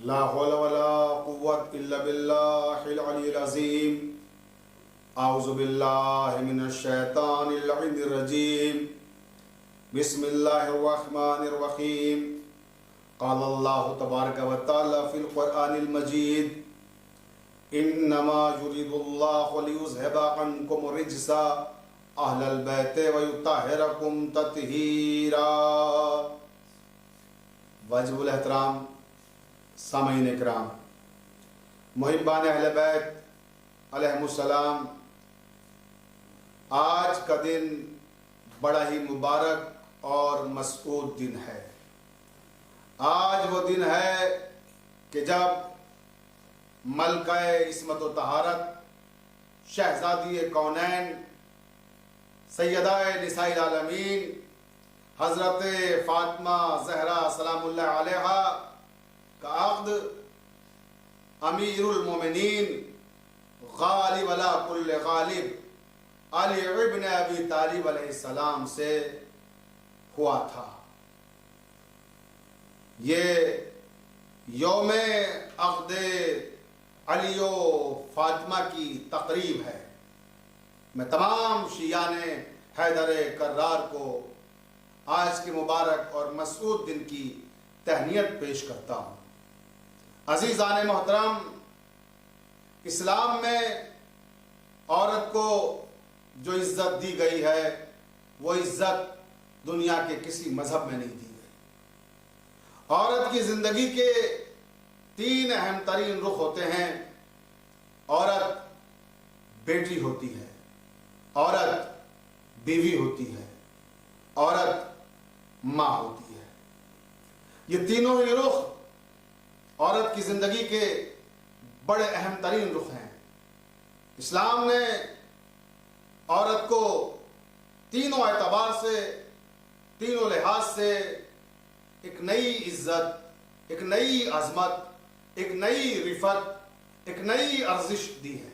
لا حول ولا قوة إلا بالله العلي العظيم. أعوذ بالله من الشيطان اللعين الرجيم. بسم الله الرحمن الرحيم. قال الله تبارك وتعالى في القرآن المجيد: إنما يريد الله ليذهب عنكم الرجس أهل البيت ويطهركم تطهيرا. واجب الاحترام سامعین اکرام، محبان اہل بیت علیہم السلام، آج کا دن بڑا ہی مبارک اور مسعود دن ہے. آج وہ دن ہے کہ جب ملکہ عصمت و طہارت شہزادی کونین سیدہ نساء العالمین حضرت فاطمہ زہرا سلام اللہ علیہا کا عقد امیر المومنین غالب علی کل غالب علی ابن ابی طالب علیہ السلام سے ہوا تھا. یہ یوم عقد علی و فاطمہ کی تقریب ہے. میں تمام شیعان حیدر کرار کو آج کے مبارک اور مسعود دن کی تہنیت پیش کرتا ہوں. عزیزان محترم، اسلام میں عورت کو جو عزت دی گئی ہے وہ عزت دنیا کے کسی مذہب میں نہیں دی گئی. عورت کی زندگی کے 3 اہم ترین رخ ہوتے ہیں. عورت بیٹی ہوتی ہے، عورت بیوی ہوتی ہے، عورت ماں ہوتی ہے. یہ تینوں ہی رخ عورت کی زندگی کے بڑے اہم ترین رخ ہیں. اسلام نے عورت کو تینوں اعتبار سے، تینوں لحاظ سے ایک نئی عزت، ایک نئی عظمت، ایک نئی رفعت، ایک نئی ارزش دی ہے.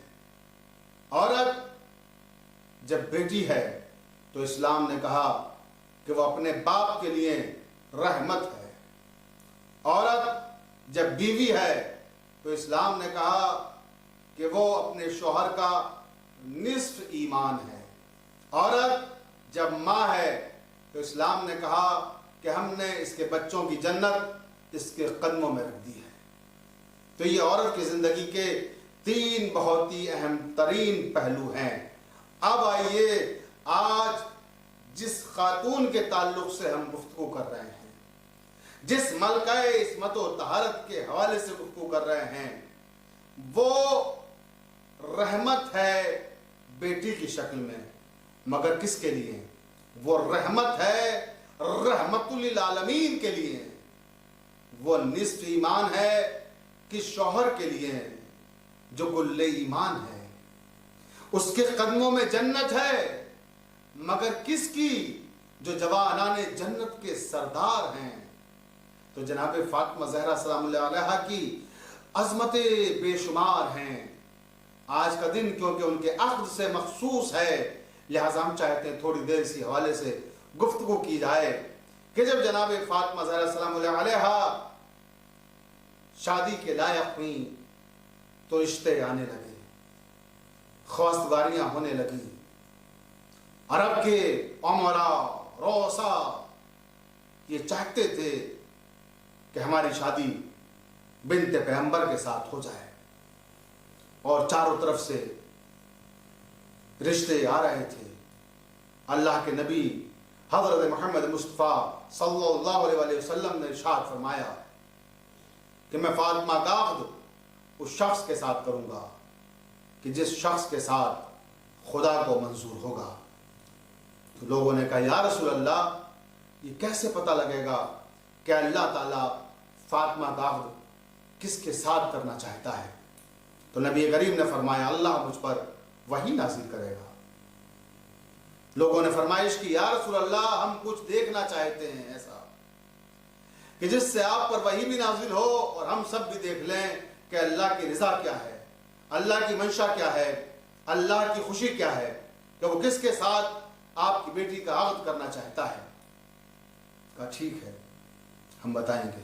عورت جب بیٹی ہے تو اسلام نے کہا کہ وہ اپنے باپ کے لیے رحمت ہے. عورت جب بیوی ہے تو اسلام نے کہا کہ وہ اپنے شوہر کا نصف ایمان ہے. عورت جب ماں ہے تو اسلام نے کہا کہ ہم نے اس کے بچوں کی جنت اس کے قدموں میں رکھ دی ہے. تو یہ عورت کی زندگی کے 3 بہت ہی اہم ترین پہلو ہیں. اب آئیے آج جس خاتون کے تعلق سے ہم گفتگو کر رہے ہیں، جس ملکہ عصمت و طہارت کے حوالے سے گفتگو کر رہے ہیں، وہ رحمت ہے بیٹی کی شکل میں. مگر کس کے لیے؟ وہ رحمت ہے رحمت للعالمین کے لیے. وہ نصف ایمان ہے کہ شوہر کے لیے جو کل ایمان ہے. اس کے قدموں میں جنت ہے، مگر کس کی؟ جو جوانان جنت کے سردار ہیں. تو جناب فاطمہ زہرا سلام اللہ علیہا کی عظمتیں بے شمار ہیں. آج کا دن کیونکہ ان کے عقد سے مخصوص ہے، لہذا ہم چاہتے ہیں تھوڑی دیر اسی حوالے سے گفتگو کی جائے کہ جب جناب فاطمہ زہرا سلام اللہ علیہا شادی کے لائق ہوئیں تو رشتے آنے لگے، خواستگاریاں ہونے لگیں. عرب کے امراء رؤساء یہ چاہتے تھے کہ ہماری شادی بنت پیغمبر کے ساتھ ہو جائے، اور چاروں طرف سے رشتے آ رہے تھے. اللہ کے نبی حضرت محمد مصطفیٰ صلی اللہ علیہ وسلم نے ارشاد فرمایا کہ میں فاطمہ کا عقد اس شخص کے ساتھ کروں گا کہ جس شخص کے ساتھ خدا کو منظور ہوگا. تو لوگوں نے کہا یا رسول اللہ، یہ کیسے پتہ لگے گا کہ اللہ تعالیٰ فاطمہ کا عقد کس کے ساتھ کرنا چاہتا ہے؟ تو نبی کریم نے فرمایا اللہ مجھ پر وحی نازل کرے گا. لوگوں نے فرمائش کی یا رسول اللہ، ہم کچھ دیکھنا چاہتے ہیں ایسا کہ جس سے آپ پر وحی بھی نازل ہو اور ہم سب بھی دیکھ لیں کہ اللہ کی رضا کیا ہے، اللہ کی منشا کیا ہے، اللہ کی خوشی کیا ہے، کہ وہ کس کے ساتھ آپ کی بیٹی کا عقد کرنا چاہتا ہے. کہا ٹھیک ہے ہم بتائیں گے.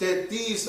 33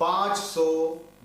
500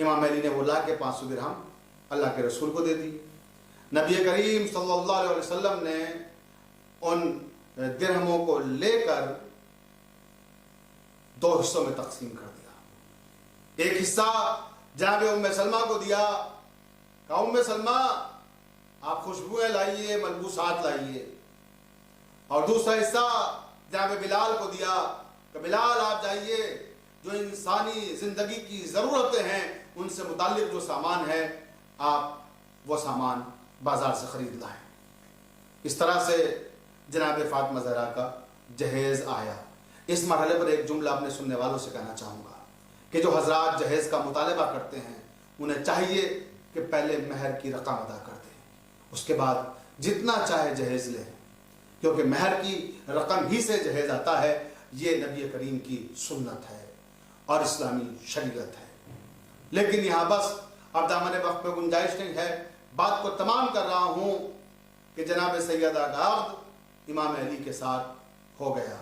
امام علی نے وہ لا کے 500 درہم اللہ کے رسول کو دے دی. نبی کریم صلی اللہ علیہ وسلم نے ان درہموں کو لے کر 2 حصوں میں تقسیم کر دیا. ایک حصہ جناب ام سلمہ کو دیا، کہا ام سلمہ آپ خوشبوئیں لائیے، ملبوسات لائیے. اور دوسرا حصہ جناب بلال کو دیا کہ بلال آپ جائیے، جو انسانی زندگی کی ضرورتیں ہیں ان سے متعلق جو سامان ہے آپ وہ سامان بازار سے خرید لائیں. اس طرح سے جناب فاطمہ زہرا کا جہیز آیا. اس مرحلے پر ایک جملہ اپنے سننے والوں سے کہنا چاہوں گا کہ جو حضرات جہیز کا مطالبہ کرتے ہیں انہیں چاہیے کہ پہلے مہر کی رقم ادا کر دیں، اس کے بعد جتنا چاہے جہیز لیں، کیونکہ مہر کی رقم ہی سے جہیز آتا ہے. یہ نبی کریم کی سنت ہے اور اسلامی شریعت ہے. لیکن یہاں بس اب دامن وقت پہ گنجائش نہیں ہے، بات کو تمام کر رہا ہوں کہ جناب سیدہ کا عقد امام علی کے ساتھ ہو گیا.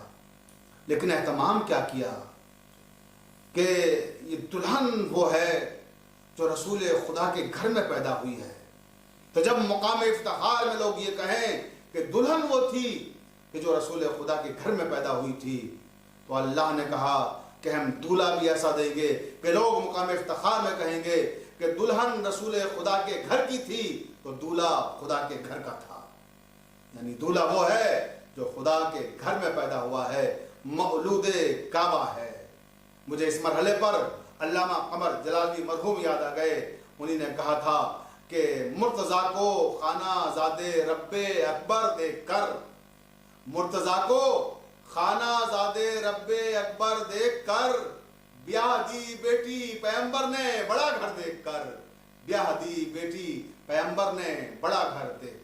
لیکن اہتمام کیا کیا کہ یہ دلہن وہ ہے جو رسول خدا کے گھر میں پیدا ہوئی ہے. تو جب مقام افتخار میں لوگ یہ کہیں کہ دلہن وہ تھی کہ جو رسول خدا کے گھر میں پیدا ہوئی تھی، تو اللہ نے کہا کہ ہم دولہا بھی ایسا دیں گے کہ لوگ مقام افتخار میں کہیں گے کہ دلہن رسول خدا کے گھر کی تھی تو دولہا خدا کے گھر کا تھا. یعنی دولہا وہ ہے جو خدا کے گھر میں پیدا ہوا ہے، مولود کعبہ ہے. مجھے اس مرحلے پر علامہ قمر جلالی مرحوم یاد آ گئے. انہی نے کہا تھا کہ مرتضیٰ کو خانہ زاد رب اکبر دیکھ کر، مرتضیٰ کو خانہ زاد رب اکبر دیکھ کر، بیاہ دی بیٹی پیغمبر نے بڑا گھر دیکھ کر، بیاہ دی بیٹی پیغمبر نے بڑا گھر دیکھ